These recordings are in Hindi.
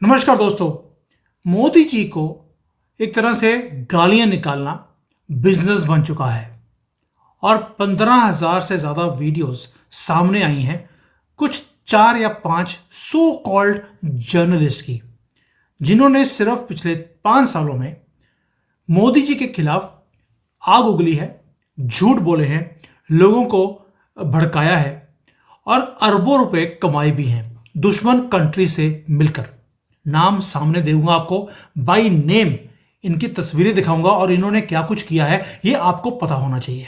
नमस्कार दोस्तों। मोदी जी को एक तरह से गालियां निकालना बिजनेस बन चुका है और 15,000 से ज़्यादा वीडियोस सामने आई हैं कुछ 4 या 5 सो कॉल्ड जर्नलिस्ट की, जिन्होंने सिर्फ पिछले 5 सालों में मोदी जी के खिलाफ आग उगली है, झूठ बोले हैं, लोगों को भड़काया है और अरबों रुपए कमाए भी हैं दुश्मन कंट्री से मिलकर। नाम सामने दूंगा आपको, बाय नेम इनकी तस्वीरें दिखाऊंगा और इन्होंने क्या कुछ किया है ये आपको पता होना चाहिए,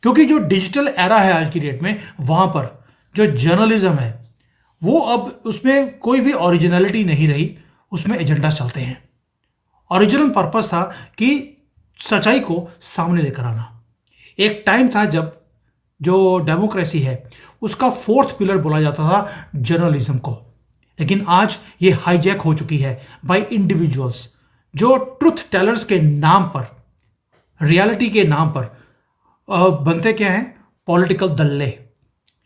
क्योंकि जो डिजिटल एरा है आज की डेट में, वहां पर जो जर्नलिज्म है वो अब उसमें कोई भी ओरिजिनलिटी नहीं रही, उसमें एजेंडा चलते हैं। ओरिजिनल पर्पस था कि सच्चाई को सामने लेकर आना। एक टाइम था जब जो डेमोक्रेसी है उसका फोर्थ पिलर बोला जाता था जर्नलिज्म को, लेकिन आज ये हाईजैक हो चुकी है बाय इंडिविजुअल्स जो ट्रुथ टेलर्स के नाम पर, रियलिटी के नाम पर बनते क्या हैं, पॉलिटिकल दल्ले।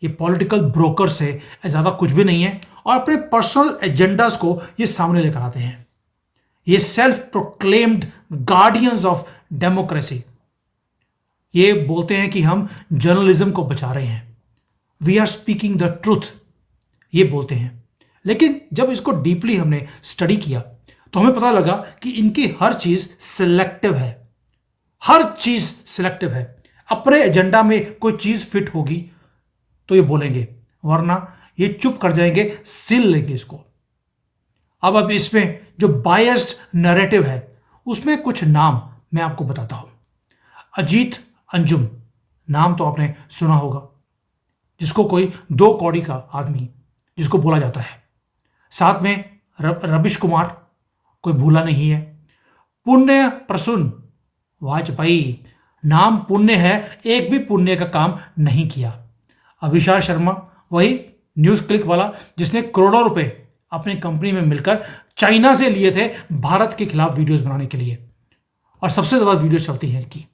ये पॉलिटिकल ब्रोकर से ज़्यादा कुछ भी नहीं है और अपने पर्सनल एजेंडास को ये सामने लेकर आते हैं। ये self proclaimed guardians of democracy ये बोलते हैं कि हम जर्नलिज्म को बचा रहे हैं, we are speaking the truth, ये बोलते हैं। लेकिन जब इसको डीपली हमने स्टडी किया तो हमें पता लगा कि इनकी हर चीज सिलेक्टिव है, हर चीज सिलेक्टिव है। अपने एजेंडा में कोई चीज फिट होगी तो ये बोलेंगे, वरना ये चुप कर जाएंगे, सिल लेंगे इसको। अब इसमें जो बायस्ड नैरेटिव है उसमें कुछ नाम मैं आपको बताता हूं। अजीत अंजुम नाम तो आपने सुना होगा, जिसको कोई 2 कौड़ी का आदमी जिसको बोला जाता है। साथ में रविश कुमार, कोई भूला नहीं है। पुण्य प्रसून वाजपेयी, नाम पुण्य है, एक भी पुण्य का काम नहीं किया। अभिषार शर्मा, वही न्यूज क्लिक वाला जिसने करोड़ों रुपए अपनी कंपनी में मिलकर चाइना से लिए थे भारत के खिलाफ वीडियोस बनाने के लिए, और सबसे ज्यादा वीडियो चलती है इनकी।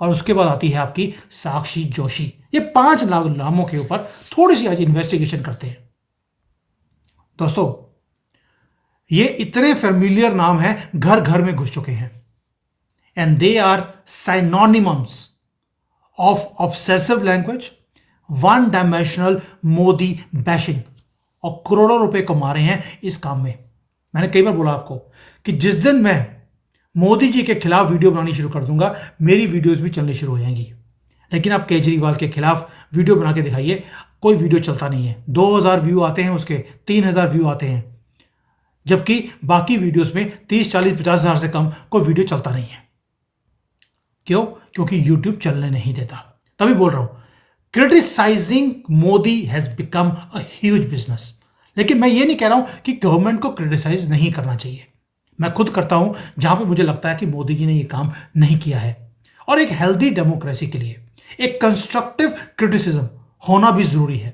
और उसके बाद आती है आपकी साक्षी जोशी। ये 5 नामों के ऊपर थोड़ी सी आज इन्वेस्टिगेशन करते हैं। दोस्तों, ये इतने फेमिलियर नाम हैं, घर घर में घुस चुके हैं, and they are synonymous of obsessive language, one dimensional Modi bashing, और करोड़ों रुपए कमा रहे हैं इस काम में। मैंने कई बार बोला आपको कि जिस दिन मैं मोदी जी के खिलाफ वीडियो बनानी शुरू कर दूंगा, मेरी वीडियोस भी चलनी शुरू हो जाएंगी। लेकिन आप केजरीवाल के खिलाफ वीडियो बना के दिखाइए, कोई वीडियो चलता नहीं है। 2,000 व्यू आते हैं उसके, 3,000 व्यू आते हैं, जबकि बाकी वीडियोस में 30, 40, 50,000 से कम कोई वीडियो चलता नहीं है। क्यों? क्योंकि यूट्यूब चलने नहीं देता। तभी बोल रहा हूं, criticising Modi has become a huge business. लेकिन मैं ये नहीं कह रहा हूं कि गवर्नमेंट को क्रिटिसाइज नहीं करना चाहिए। मैं खुद करता हूं जहां पे मुझे लगता है कि मोदी जी ने ये काम नहीं किया है। और एक हेल्दी डेमोक्रेसी के लिए एक कंस्ट्रक्टिव क्रिटिसिज्म होना भी जरूरी है।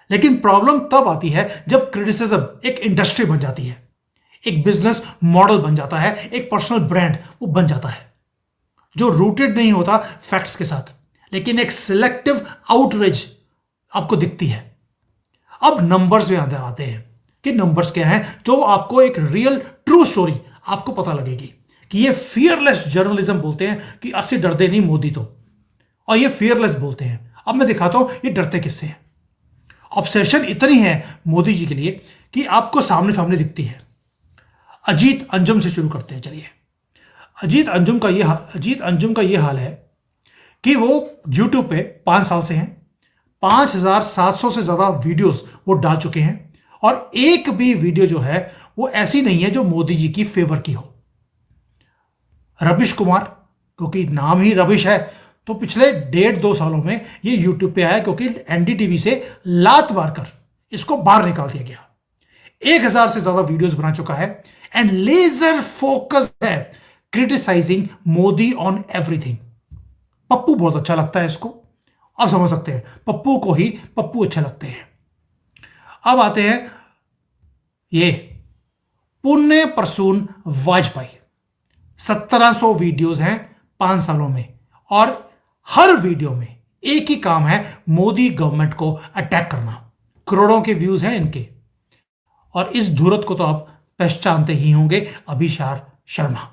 लेकिन प्रॉब्लम तब आती है जब क्रिटिसिज्म एक इंडस्ट्री बन जाती है, एक बिजनेस मॉडल बन जाता है, एक पर्सनल ब्रांड वो बन जाता है, जो रूटेड नहीं होता फैक्ट्स के साथ, लेकिन एक सिलेक्टिव आउटरीच आपको दिखती है। अब नंबर्स में अंदर आते हैं कि नंबर्स क्या हैं, तो आपको एक रियल ट्रू स्टोरी आपको पता लगेगी कि ये फियरलेस जर्नलिज्म बोलते हैं कि असली डरते नहीं मोदी तो, और ये फियरलेस बोलते हैं। अब मैं दिखाता हूं ये डरते किससे हैं। ऑब्सेशन इतनी है मोदी जी के लिए कि आपको सामने सामने दिखती है। अजीत अंजुम से शुरू करते हैं। चलिए, अजीत अंजुम का ये हाल है कि वो यूट्यूब पे 5 साल से हैं, 5,700 से ज्यादा वीडियोस वो डाल चुके हैं, और एक भी वीडियो जो है वो ऐसी नहीं है जो मोदी जी की फेवर की हो। रविश कुमार, क्योंकि नाम ही रविश है, तो पिछले 1.5-2 सालों में ये यूट्यूब पे आया क्योंकि एनडीटीवी से लात मारकर इसको बाहर निकाल दिया गया। 1,000 से ज्यादा वीडियोस बना चुका है एंड लेजर फोकस है criticising Modi on everything. Pappu बहुत अच्छा लगता है इसको, आप समझ सकते हैं, पप्पू को ही पप्पू अच्छा लगते हैं। अब आते हैं ये पुण्य प्रसून वाजपेयी। 1,700 वीडियोस हैं 5 सालों में, और हर वीडियो में एक ही काम है, मोदी गवर्नमेंट को अटैक करना। करोड़ों के व्यूज हैं इनके, और इस धूरत को तो आप पहचानते ही होंगे अभिसार शर्मा।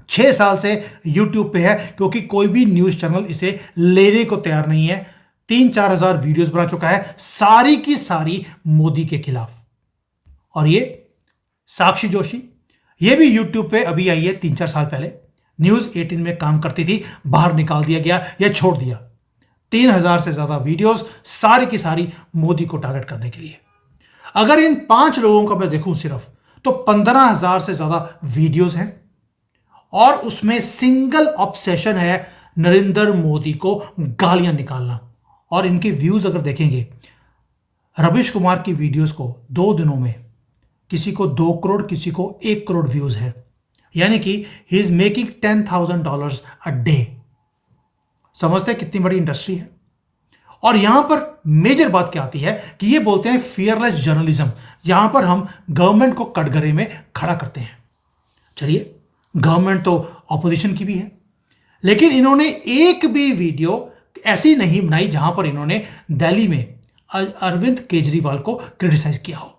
6 साल से YouTube पे है, क्योंकि कोई भी न्यूज चैनल इसे लेने को तैयार नहीं है। 3-4 हजार वीडियोस बना चुका है, सारी की सारी मोदी के खिलाफ। और ये साक्षी जोशी, ये भी YouTube पे अभी आई है 3-4 साल पहले। न्यूज 18 में काम करती थी, बाहर निकाल दिया गया या छोड़ दिया। 3,000 से ज्यादा वीडियोस, सारी की सारी मोदी को टारगेट करने के लिए। अगर इन 5 लोगों का मैं देखूं सिर्फ, तो 15,000 से ज्यादा वीडियोस हैं, और उसमें सिंगल ऑब्सेशन है नरेंद्र मोदी को गालियां निकालना। और इनके व्यूज अगर देखेंगे, रविश कुमार की वीडियोस को 2 दिनों में किसी को 2 करोड़, किसी को 1 करोड़ व्यूज है, यानी कि he is making $10,000 a day. समझते हैं कितनी बड़ी इंडस्ट्री है। और यहां पर मेजर बात क्या आती है कि ये बोलते हैं फियरलेस जर्नलिज्म, यहां पर हम गवर्नमेंट को कटघरे में खड़ा करते हैं। चलिए, गवर्नमेंट तो ऑपोजिशन की भी है, लेकिन इन्होंने एक भी वीडियो ऐसी नहीं बनाई जहां पर इन्होंने दिल्ली में अरविंद केजरीवाल को क्रिटिसाइज किया हो,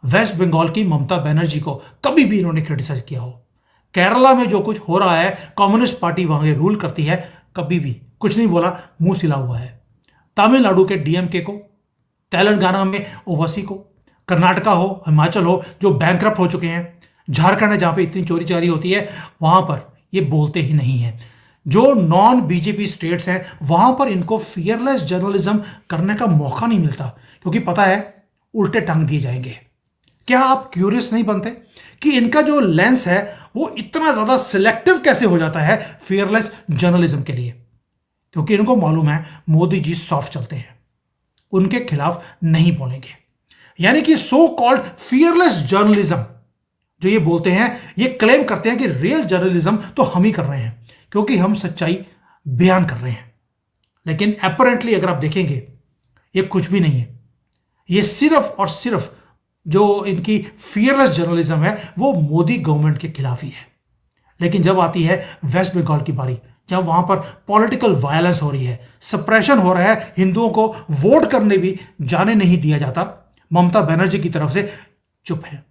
वेस्ट बंगाल की ममता बनर्जी को कभी भी इन्होंने क्रिटिसाइज किया हो, केरला में जो कुछ हो रहा है, कम्युनिस्ट पार्टी वहां रूल करती है, कभी भी कुछ नहीं बोला, मुंह सिला हुआ है। तमिलनाडु के डीएमके को, तेलंगाना में ओवैसी को, कर्नाटका हो, हिमाचल हो, जो बैंकरप्ट हो चुके हैं, झारखंड है जहां पे इतनी चोरी चारी होती है, वहां पर ये बोलते ही नहीं है। जो नॉन बीजेपी स्टेट्स हैं, वहां पर इनको फियरलेस जर्नलिज्म करने का मौका नहीं मिलता, क्योंकि पता है उल्टे टांग दिए जाएंगे। क्या आप क्यूरियस नहीं बनते कि इनका जो लेंस है वो इतना ज्यादा सिलेक्टिव कैसे हो जाता है फियरलेस जर्नलिज्म के लिए? क्योंकि इनको मालूम है मोदी जी सॉफ्ट चलते हैं, उनके खिलाफ नहीं बोलेंगे। यानी कि सो कॉल्ड फियरलेस जर्नलिज्म जो ये बोलते हैं, ये क्लेम करते हैं कि रियल जर्नलिज्म तो हम ही कर रहे हैं, क्योंकि हम सच्चाई बयान कर रहे हैं। लेकिन अपरेंटली अगर आप देखेंगे, ये कुछ भी नहीं है। ये सिर्फ और सिर्फ जो इनकी फियरलेस जर्नलिज्म है वो मोदी गवर्नमेंट के खिलाफ ही है। लेकिन जब आती है वेस्ट बंगाल की बारी, जब वहां पर पॉलिटिकल वायलेंस हो रही है, सप्रेशन हो रहा है, हिंदुओं को वोट करने भी जाने नहीं दिया जाता, ममता बनर्जी की तरफ से चुप है।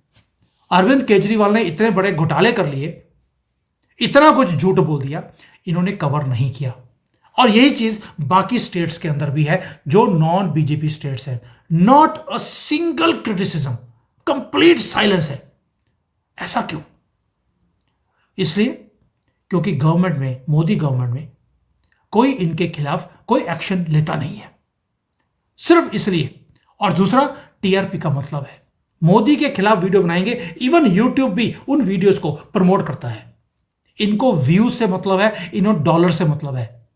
अरविंद केजरीवाल ने इतने बड़े घोटाले कर लिए, इतना कुछ झूठ बोल दिया, इन्होंने कवर नहीं किया। और यही चीज बाकी स्टेट्स के अंदर भी है जो नॉन बीजेपी स्टेट्स है। Not a single criticism, complete silence है। ऐसा क्यों? इसलिए क्योंकि गवर्नमेंट में, मोदी गवर्नमेंट में कोई इनके खिलाफ कोई एक्शन लेता नहीं है, सिर्फ इसलिए। और दूसरा, टीआरपी का मतलब है। मोदी के खिलाफ वीडियो बनाएंगे, इवन यूट्यूब भी उन वीडियोस को प्रमोट करता है। इनको व्यूज से मतलब है, इन्हों डॉलर से मतलब है,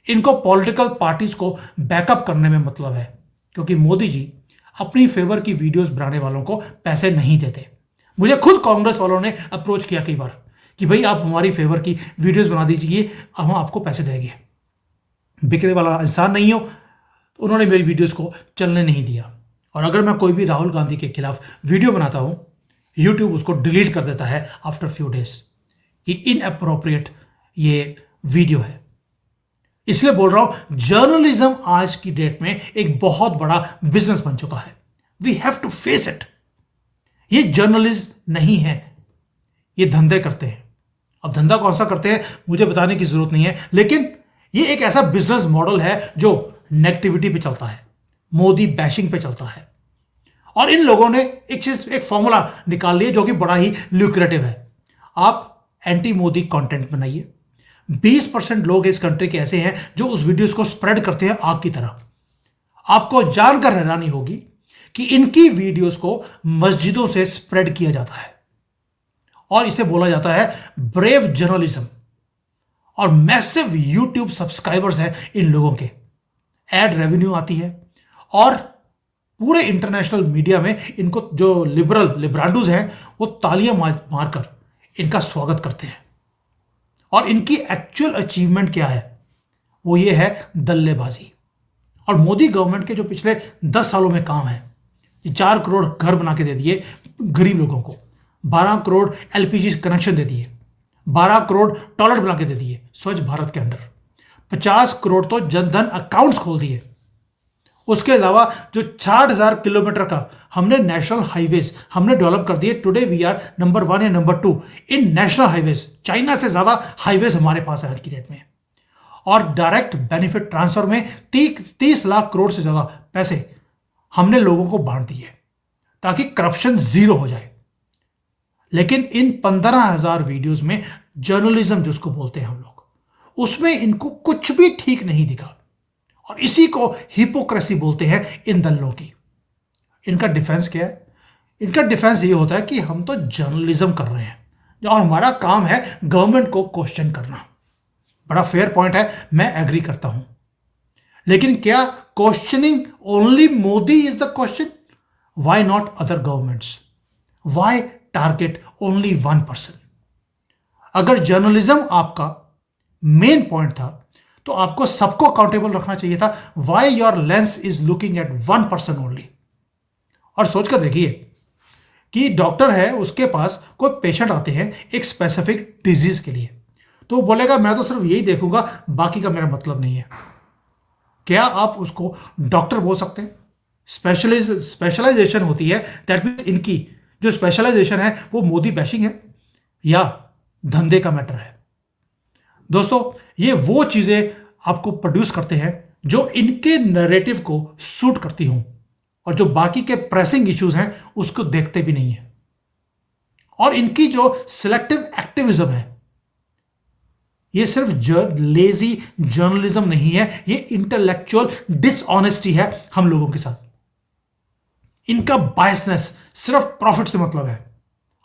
इनको पॉलिटिकल पार्टीज को बैकअप करने में मतलब है। क्योंकि मोदी जी अपनी फेवर की वीडियोस बनाने वालों को पैसे नहीं देते। मुझे खुद कांग्रेस वालों ने अप्रोच किया कई बार कि भाई आप हमारी फेवर की वीडियोस बना दीजिए, हम आपको पैसे देंगे। बिकने वाला इंसान नहीं हो, तो उन्होंने मेरी वीडियोस को चलने नहीं दिया। और अगर मैं कोई भी राहुल गांधी के खिलाफ वीडियो बनाता हूं, यूट्यूब उसको डिलीट कर देता है आफ्टर फ्यू डेज कि इनअप्रोप्रिएट ये वीडियो है। इसलिए बोल रहा हूं, जर्नलिज्म आज की डेट में एक बहुत बड़ा बिजनेस बन चुका है। We have to face it. ये जर्नलिज्म नहीं है, ये धंधे करते हैं। अब धंधा कौन सा करते हैं मुझे बताने की जरूरत नहीं है, लेकिन ये एक ऐसा बिजनेस मॉडल है जो नेगेटिविटी पे चलता है, मोदी बैशिंग पे चलता है। और इन लोगों ने एक फॉर्मूला निकाल लिया जो कि बड़ा ही ल्यूक्रेटिव है। आप एंटी मोदी कंटेंट बनाइए, 20% लोग इस कंट्री के ऐसे हैं जो उस वीडियोस को स्प्रेड करते हैं आग की तरह। आपको जानकर हैरानी होगी कि इनकी वीडियोस को मस्जिदों से स्प्रेड किया जाता है, और इसे बोला जाता है ब्रेव जर्नलिज्म। और मैसिव यूट्यूब सब्सक्राइबर्स हैं इन लोगों के, एड रेवेन्यू आती है, और पूरे इंटरनेशनल मीडिया में इनको जो लिबराडूज हैं वो तालियां मारकर इनका स्वागत करते हैं। और इनकी एक्चुअल अचीवमेंट क्या है? वो ये है दल्लेबाजी। और मोदी गवर्नमेंट के जो पिछले 10 सालों में काम है, 4 करोड़ घर बना के दे दिए गरीब लोगों को, 12 करोड़ एलपीजी कनेक्शन दे दिए, 12 करोड़ टॉयलेट बना के दे दिए स्वच्छ भारत के अंडर, 50 करोड़ तो जनधन अकाउंट्स खोल दिए। उसके अलावा जो 60,000 किलोमीटर का हमने नेशनल हाईवेज हमने डेवलप कर दिए। टुडे वी आर नंबर 1 या नंबर 2 इन नेशनल हाईवेज। चाइना से ज्यादा हाईवेज हमारे पास है आज की डेट में। और डायरेक्ट बेनिफिट ट्रांसफर में 30 लाख करोड़ से ज्यादा पैसे हमने लोगों को बांट दिए ताकि करप्शन जीरो हो जाए। लेकिन इन 15,000 वीडियोस में जर्नलिज्म जिसको बोलते हैं हम लोग, उसमें इनको कुछ भी ठीक नहीं दिखा और इसी को हिपोक्रेसी बोलते हैं इन दलों की। इनका डिफेंस क्या है? इनका डिफेंस ये होता है कि हम तो जर्नलिज्म कर रहे हैं और हमारा काम है गवर्नमेंट को क्वेश्चन करना। बड़ा फेयर पॉइंट है, मैं एग्री करता हूं। लेकिन क्या questioning only Modi is the question? Why not other governments? Why target only one person? अगर जर्नलिज्म आपका मेन पॉइंट था तो आपको सबको अकाउंटेबल रखना चाहिए था। Why your lens is looking at one person only? और सोचकर देखिए कि डॉक्टर है, उसके पास कोई पेशेंट आते हैं एक स्पेसिफिक डिजीज के लिए, तो वो बोलेगा मैं तो सिर्फ यही देखूंगा, बाकी का मेरा मतलब नहीं है। क्या आप उसको डॉक्टर बोल सकते हैं? स्पेशलाइजेशन होती है, दैट मीन्स इनकी जो स्पेशलाइजेशन है वो मोदी बैशिंग है या धंधे का मैटर है। दोस्तों, ये वो चीजें आपको प्रोड्यूस करते हैं जो इनके नैरेटिव को सूट करती हों और जो बाकी के प्रेसिंग इश्यूज हैं उसको देखते भी नहीं है। और इनकी जो सिलेक्टिव एक्टिविज्म है, ये सिर्फ लेजी जर्नलिज्म नहीं है, ये इंटेलेक्चुअल डिसऑनेस्टी है हम लोगों के साथ। इनका बायसनेस सिर्फ प्रॉफिट से मतलब है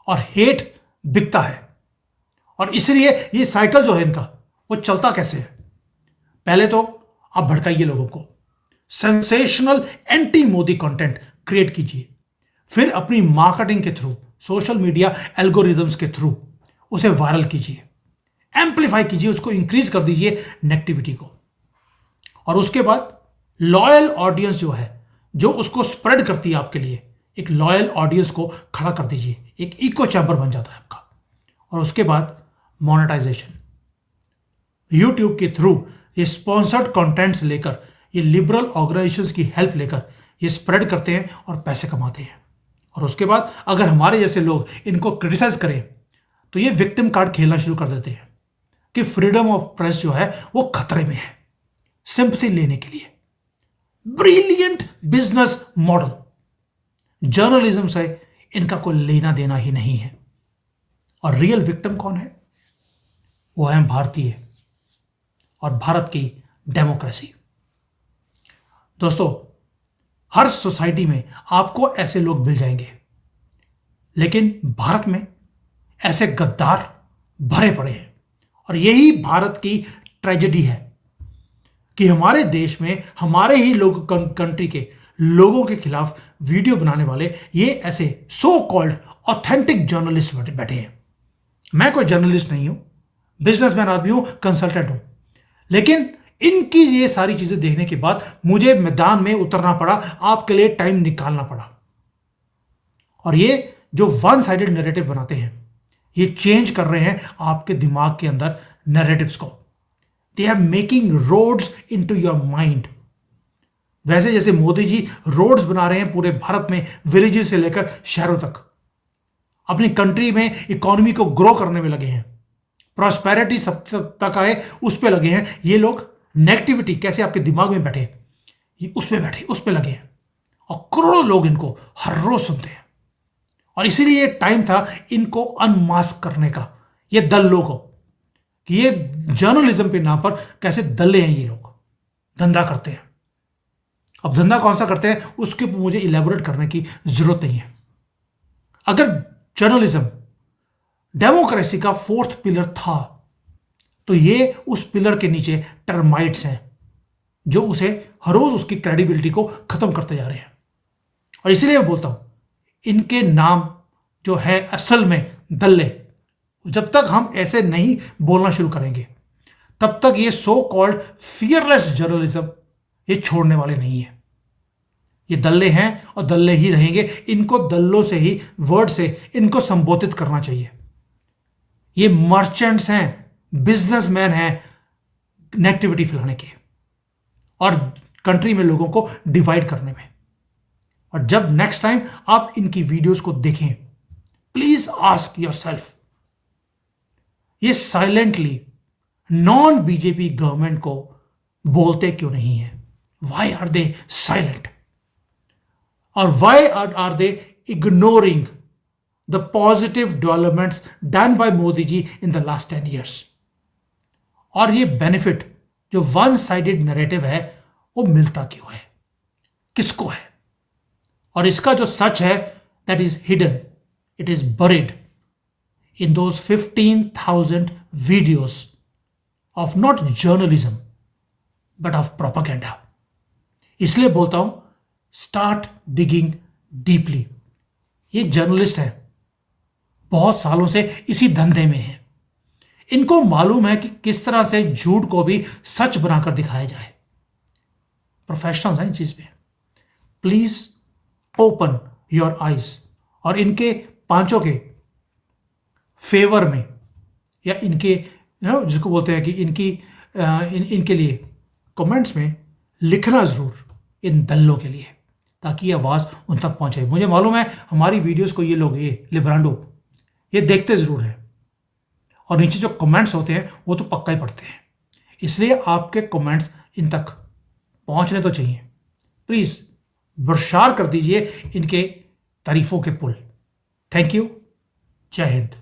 और हेट बिकता है। और इसलिए ये साइकिल जो है इनका, वो चलता कैसे है? पहले तो आप भड़काइए लोगों को, sensational anti Modi content create कीजिए, फिर अपनी मार्केटिंग के थ्रू, सोशल मीडिया एल्गोरिदम्स के थ्रू उसे वायरल कीजिए, एम्पलीफाई कीजिए, उसको इंक्रीज कर दीजिए नेगेटिविटी को। और उसके बाद लॉयल ऑडियंस जो है, जो उसको स्प्रेड करती है आपके लिए, एक लॉयल ऑडियंस को खड़ा कर दीजिए, एक इको चैम्बर बन जाता है आपका। और उसके बाद मोनेटाइजेशन, यूट्यूब के थ्रू ये स्पॉन्सर्ड कंटेंट्स लेकर, ये लिबरल ऑर्गेनाइजेशंस की हेल्प लेकर ये स्प्रेड करते हैं और पैसे कमाते हैं। और उसके बाद अगर हमारे जैसे लोग इनको क्रिटिसाइज करें तो ये विक्टिम कार्ड खेलना शुरू कर देते हैं कि फ्रीडम ऑफ प्रेस जो है वो खतरे में है, सिंपैथी लेने के लिए। Brilliant business model. जर्नलिज्म से इनका कोई लेना देना ही नहीं है। और रियल विक्टिम कौन है? वो है भारतीय और भारत की डेमोक्रेसी। दोस्तों, हर सोसाइटी में आपको ऐसे लोग मिल जाएंगे, लेकिन भारत में ऐसे गद्दार भरे पड़े हैं। और यही भारत की ट्रेजेडी है कि हमारे देश में हमारे ही लोग, कंट्री के लोगों के खिलाफ वीडियो बनाने वाले ये ऐसे सो कॉल्ड ऑथेंटिक जर्नलिस्ट बैठे हैं। मैं कोई जर्नलिस्ट नहीं हूं, बिजनेसमैन आदमी हूं, कंसल्टेंट हूं, लेकिन इनकी ये सारी चीजें देखने के बाद मुझे मैदान में उतरना पड़ा, आपके लिए टाइम निकालना पड़ा। और ये जो वन साइडेड नैरेटिव बनाते हैं, ये चेंज कर रहे हैं आपके दिमाग के अंदर नैरेटिव्स को। They are making roads into your mind. वैसे जैसे मोदी जी रोड्स बना रहे हैं पूरे भारत में, विलेजेस से लेकर शहरों तक, अपनी कंट्री में इकोनॉमी को ग्रो करने में लगे हैं, प्रॉस्पेरिटी सब तक आए उस पे लगे हैं। ये लोग नेगेटिविटी कैसे आपके दिमाग में बैठे, ये उस पे बैठे, उस पे लगे हैं। और करोड़ों लोग इनको हर रोज सुनते हैं। और इसीलिए ये टाइम था इनको अनमास्क करने का, ये दल्लों को, कि ये जर्नलिज्म के नाम पर कैसे दल्ले हैं, ये लोग धंधा करते हैं। अब धंधा कौन सा करते हैं उसके ऊपर मुझे इलेबोरेट करने की जरूरत नहीं है। अगर जर्नलिज्म डेमोक्रेसी का फोर्थ पिलर था तो ये उस पिलर के नीचे टर्माइट्स हैं जो उसे हर रोज उसकी क्रेडिबिलिटी को खत्म करते जा रहे हैं। और इसीलिए मैं बोलता हूं, इनके नाम जो है असल में दल्ले, जब तक हम ऐसे नहीं बोलना शुरू करेंगे तब तक ये सो कॉल्ड फियरलेस जर्नलिज्म ये छोड़ने वाले नहीं है। ये दल्ले हैं और दल्ले ही रहेंगे। इनको दल्लों से ही, वर्ड से इनको संबोधित करना चाहिए। ये मर्चेंट्स हैं, बिजनेसमैन हैं नेगेटिविटी फैलाने के। और कंट्री में लोगों को डिवाइड करने में। और जब नेक्स्ट टाइम आप इनकी वीडियोस को देखें, प्लीज आस्क योरसेल्फ, ये साइलेंटली नॉन बीजेपी गवर्नमेंट को बोलते क्यों नहीं है? Why are they silent? और why are they ignoring the positive developments done by Modi ji in the last 10 years? और ये बेनिफिट जो वन साइडेड नैरेटिव है वो मिलता क्यों है, किसको है? और इसका जो सच है that is hidden, it is buried in those 15,000 videos of not journalism but of propaganda. इसलिए बोलता हूं, स्टार्ट डिगिंग डीपली। ये जर्नलिस्ट है, बहुत सालों से इसी धंधे में है, इनको मालूम है कि किस तरह से झूठ को भी सच बनाकर दिखाया जाए। प्रोफेशनल्स हैं इन चीज में। प्लीज ओपन योर आइज और इनके पांचों के फेवर में, या इनके जिसको बोलते हैं कि इनके लिए कमेंट्स में लिखना जरूर, इन दल्लों के लिए, ताकि ये आवाज उन तक पहुंचे। मुझे मालूम है हमारी वीडियोस को ये लोग, ये लिब्रांडो, ये देखते जरूर हैं, और नीचे जो कमेंट्स होते हैं वो तो पक्का ही पढ़ते हैं। इसलिए आपके कमेंट्स इन तक पहुंचने तो चाहिए। प्लीज बरशार कर दीजिए इनके तारीफों के पुल। Thank you. जय हिंद।